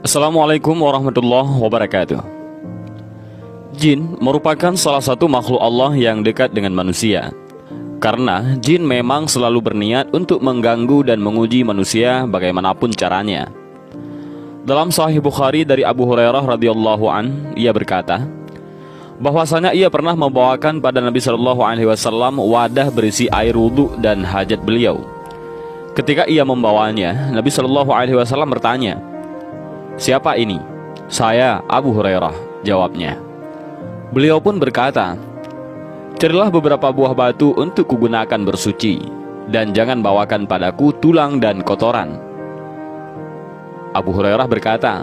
Assalamualaikum warahmatullahi wabarakatuh. Jin merupakan salah satu makhluk Allah yang dekat dengan manusia. Karena jin memang selalu berniat untuk mengganggu dan menguji manusia bagaimanapun caranya. Dalam Sahih Bukhari dari Abu Hurairah radhiyallahu an, ia berkata bahwasanya ia pernah membawakan pada Nabi Shallallahu Alaihi Wasallam wadah berisi air wudhu dan hajat beliau. Ketika ia membawanya, Nabi Shallallahu Alaihi Wasallam bertanya, "Siapa ini?" "Saya, Abu Hurairah," jawabnya. Beliau pun berkata, "Carilah beberapa buah batu untuk kugunakan bersuci, dan jangan bawakan padaku tulang dan kotoran." Abu Hurairah berkata,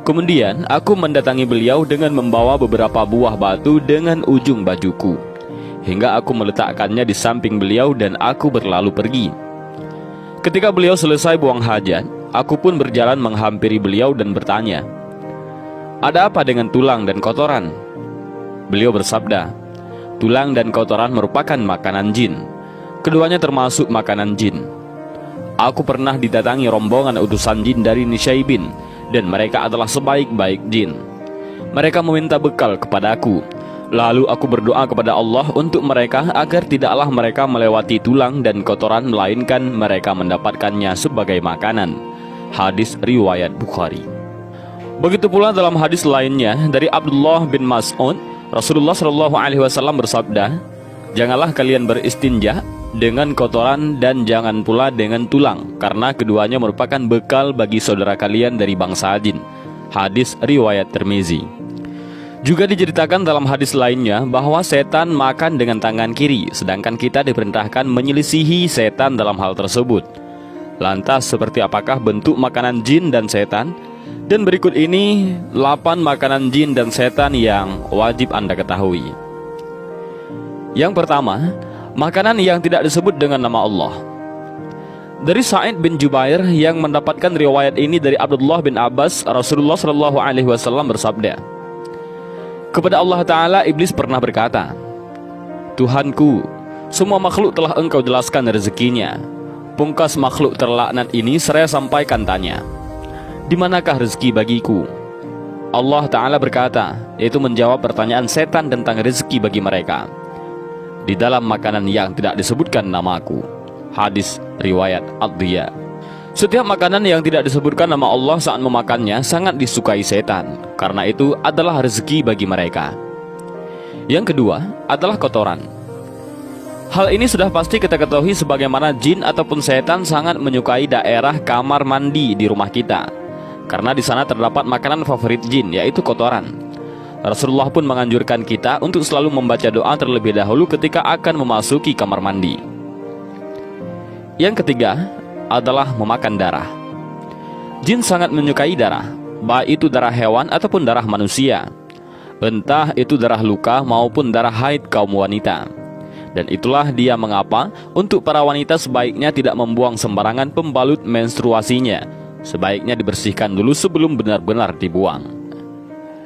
"Kemudian aku mendatangi beliau dengan membawa beberapa buah batu dengan ujung bajuku, hingga aku meletakkannya di samping beliau dan aku berlalu pergi. Ketika beliau selesai buang hajat, aku pun berjalan menghampiri beliau dan bertanya, 'Ada apa dengan tulang dan kotoran?' Beliau bersabda, 'Tulang dan kotoran merupakan makanan jin. Keduanya termasuk makanan jin. Aku pernah didatangi rombongan utusan jin dari Nisyaibin, dan mereka adalah sebaik-baik jin. Mereka meminta bekal kepadaku. Lalu aku berdoa kepada Allah untuk mereka agar tidaklah mereka melewati tulang dan kotoran, melainkan mereka mendapatkannya sebagai makanan." Hadis riwayat Bukhari. Begitu pula dalam hadis lainnya dari Abdullah bin Mas'ud, Rasulullah Shallallahu Alaihi Wasallam bersabda, "Janganlah kalian beristinja dengan kotoran dan jangan pula dengan tulang, karena keduanya merupakan bekal bagi saudara kalian dari bangsa jin." Hadis riwayat Tirmizi. Juga diceritakan dalam hadis lainnya bahwa setan makan dengan tangan kiri, sedangkan kita diperintahkan menyelisihi setan dalam hal tersebut. Lantas seperti apakah bentuk makanan jin dan setan? Dan berikut ini 8 makanan jin dan setan yang wajib Anda ketahui. Yang pertama, makanan yang tidak disebut dengan nama Allah. Dari Sa'id bin Jubair yang mendapatkan riwayat ini dari Abdullah bin Abbas, Rasulullah Shallallahu Alaihi Wasallam bersabda, "Kepada Allah Ta'ala iblis pernah berkata, 'Tuhanku, semua makhluk telah engkau jelaskan rezekinya. Pungkas makhluk terlaknat ini saya sampaikan tanya, di manakah rezeki bagiku?' Allah Ta'ala berkata," yaitu menjawab pertanyaan setan tentang rezeki bagi mereka, "Di dalam makanan yang tidak disebutkan namaku." Hadis riwayat Ad-Diya. Setiap makanan yang tidak disebutkan nama Allah saat memakannya sangat disukai setan, karena itu adalah rezeki bagi mereka. Yang kedua adalah kotoran. Hal ini sudah pasti kita ketahui sebagaimana jin ataupun setan sangat menyukai daerah kamar mandi di rumah kita, karena di sana terdapat makanan favorit jin, yaitu kotoran. Rasulullah pun menganjurkan kita untuk selalu membaca doa terlebih dahulu ketika akan memasuki kamar mandi. Yang ketiga adalah memakan darah. Jin sangat menyukai darah, baik itu darah hewan ataupun darah manusia, entah itu darah luka maupun darah haid kaum wanita. Dan itulah dia mengapa untuk para wanita sebaiknya tidak membuang sembarangan pembalut menstruasinya. Sebaiknya dibersihkan dulu sebelum benar-benar dibuang.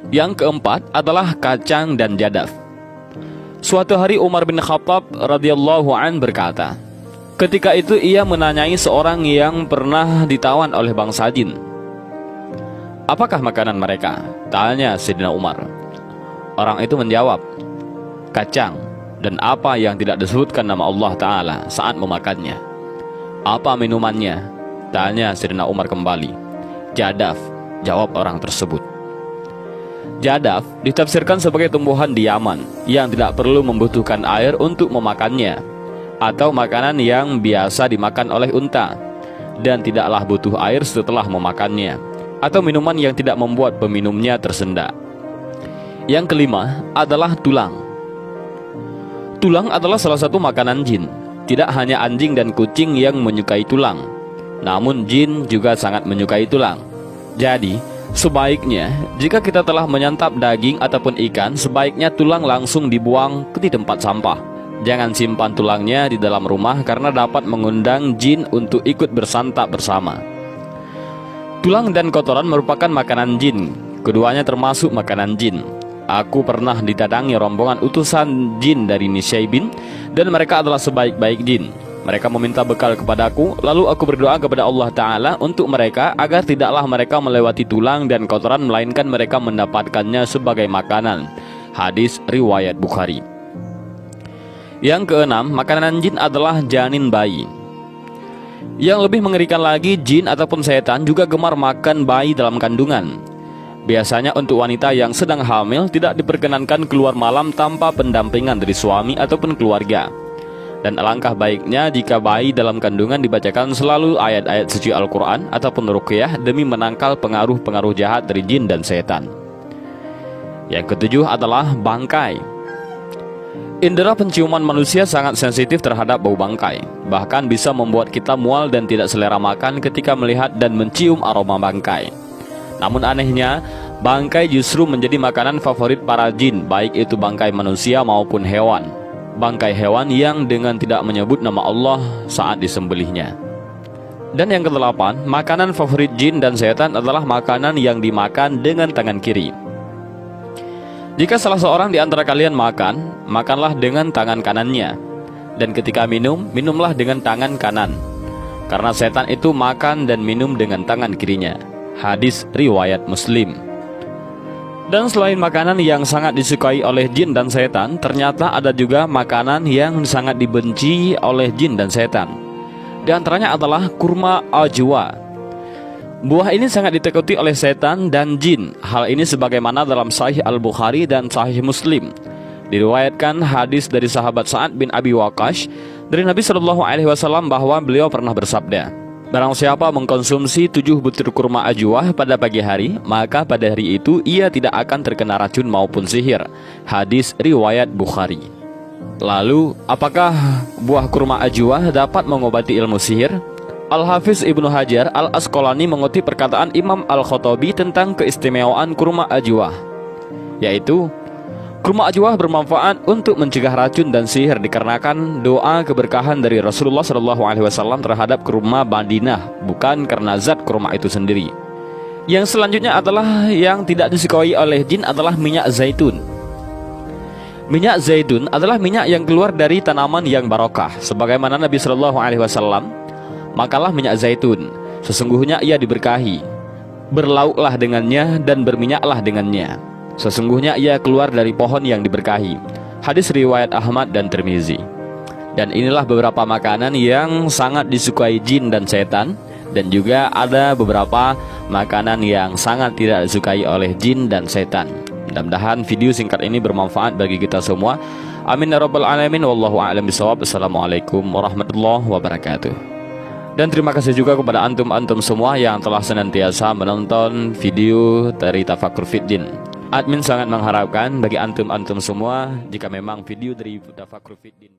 Yang keempat adalah kacang dan jadaf. Suatu hari Umar bin Khattab radhiyallahu an berkata, ketika itu ia menanyai seorang yang pernah ditawan oleh bangsa jin, "Apakah makanan mereka?" tanya Sayyidina Umar. Orang itu menjawab, "Kacang dan apa yang tidak disebutkan nama Allah Ta'ala saat memakannya." "Apa minumannya?" tanya Sayyidina Umar kembali. "Jadaf," jawab orang tersebut. Jadaf ditafsirkan sebagai tumbuhan di Yaman yang tidak perlu membutuhkan air untuk memakannya, atau makanan yang biasa dimakan oleh unta dan tidaklah butuh air setelah memakannya, atau minuman yang tidak membuat peminumnya tersendak. Yang kelima adalah tulang. Tulang adalah salah satu makanan jin. Tidak hanya anjing dan kucing yang menyukai tulang, namun jin juga sangat menyukai tulang. Jadi sebaiknya jika kita telah menyantap daging ataupun ikan, sebaiknya tulang langsung dibuang ke tempat sampah. Jangan simpan tulangnya di dalam rumah karena dapat mengundang jin untuk ikut bersantap bersama. Tulang dan kotoran merupakan makanan jin. Keduanya termasuk makanan jin. Aku pernah didatangi rombongan utusan jin dari Nisyaibin, dan mereka adalah sebaik-baik jin. Mereka meminta bekal kepadaku, lalu aku berdoa kepada Allah Ta'ala untuk mereka agar tidaklah mereka melewati tulang dan kotoran, melainkan mereka mendapatkannya sebagai makanan. Hadis riwayat Bukhari. Yang keenam, makanan jin adalah janin bayi. Yang lebih mengerikan lagi, jin ataupun setan juga gemar makan bayi dalam kandungan. Biasanya untuk wanita yang sedang hamil tidak diperkenankan keluar malam tanpa pendampingan dari suami ataupun keluarga. Dan alangkah baiknya jika bayi dalam kandungan dibacakan selalu ayat-ayat suci Al-Quran ataupun ruqyah demi menangkal pengaruh-pengaruh jahat dari jin dan setan. Yang ketujuh adalah bangkai. Indera penciuman manusia sangat sensitif terhadap bau bangkai. Bahkan bisa membuat kita mual dan tidak selera makan ketika melihat dan mencium aroma bangkai. Namun anehnya, bangkai justru menjadi makanan favorit para jin, baik itu bangkai manusia maupun hewan. Bangkai hewan yang dengan tidak menyebut nama Allah saat disembelihnya. Dan yang kedelapan, makanan favorit jin dan setan adalah makanan yang dimakan dengan tangan kiri. Jika salah seorang di antara kalian makan, makanlah dengan tangan kanannya. Dan ketika minum, minumlah dengan tangan kanan. Karena setan itu makan dan minum dengan tangan kirinya. Hadis riwayat Muslim. Dan selain makanan yang sangat disukai oleh jin dan setan, ternyata ada juga makanan yang sangat dibenci oleh jin dan setan. Di antaranya adalah kurma ajwa. Buah ini sangat ditakuti oleh setan dan jin. Hal ini sebagaimana dalam Sahih Al-Bukhari dan Sahih Muslim. Diriwayatkan hadis dari sahabat Sa'ad bin Abi Waqqas dari Nabi SAW bahwa beliau pernah bersabda, barang siapa mengkonsumsi 7 butir kurma ajwah pada pagi hari, maka pada hari itu ia tidak akan terkena racun maupun sihir. Hadis riwayat Bukhari. Lalu, apakah buah kurma ajwah dapat mengobati ilmu sihir? Al-Hafiz Ibnu Hajar Al-Asqalani mengutip perkataan Imam Al-Khattabi tentang keistimewaan kurma ajwah, yaitu kurma ajwah bermanfaat untuk mencegah racun dan sihir dikarenakan doa keberkahan dari Rasulullah SAW terhadap kurma Madinah, bukan karena zat kurma itu sendiri. Yang selanjutnya adalah yang tidak disukai oleh jin adalah minyak zaitun. Minyak zaitun adalah minyak yang keluar dari tanaman yang barokah. Sebagaimana Nabi SAW, makanlah minyak zaitun, sesungguhnya ia diberkahi. Berlauklah dengannya dan berminyaklah dengannya, sesungguhnya ia keluar dari pohon yang diberkahi. Hadis riwayat Ahmad dan Tirmizi. Dan inilah beberapa makanan yang sangat disukai jin dan setan. Dan juga ada beberapa makanan yang sangat tidak disukai oleh jin dan setan. Mudah-mudahan video singkat ini bermanfaat bagi kita semua. Amin ya rabbal alamin. Wallahu a'lam bishawab. Assalamualaikum warahmatullahi wabarakatuh. Dan terima kasih juga kepada antum-antum semua yang telah senantiasa menonton video dari Tafakkur Fiddin. Admin sangat mengharapkan bagi antum-antum semua, jika memang video dari Tafakkur Fiddin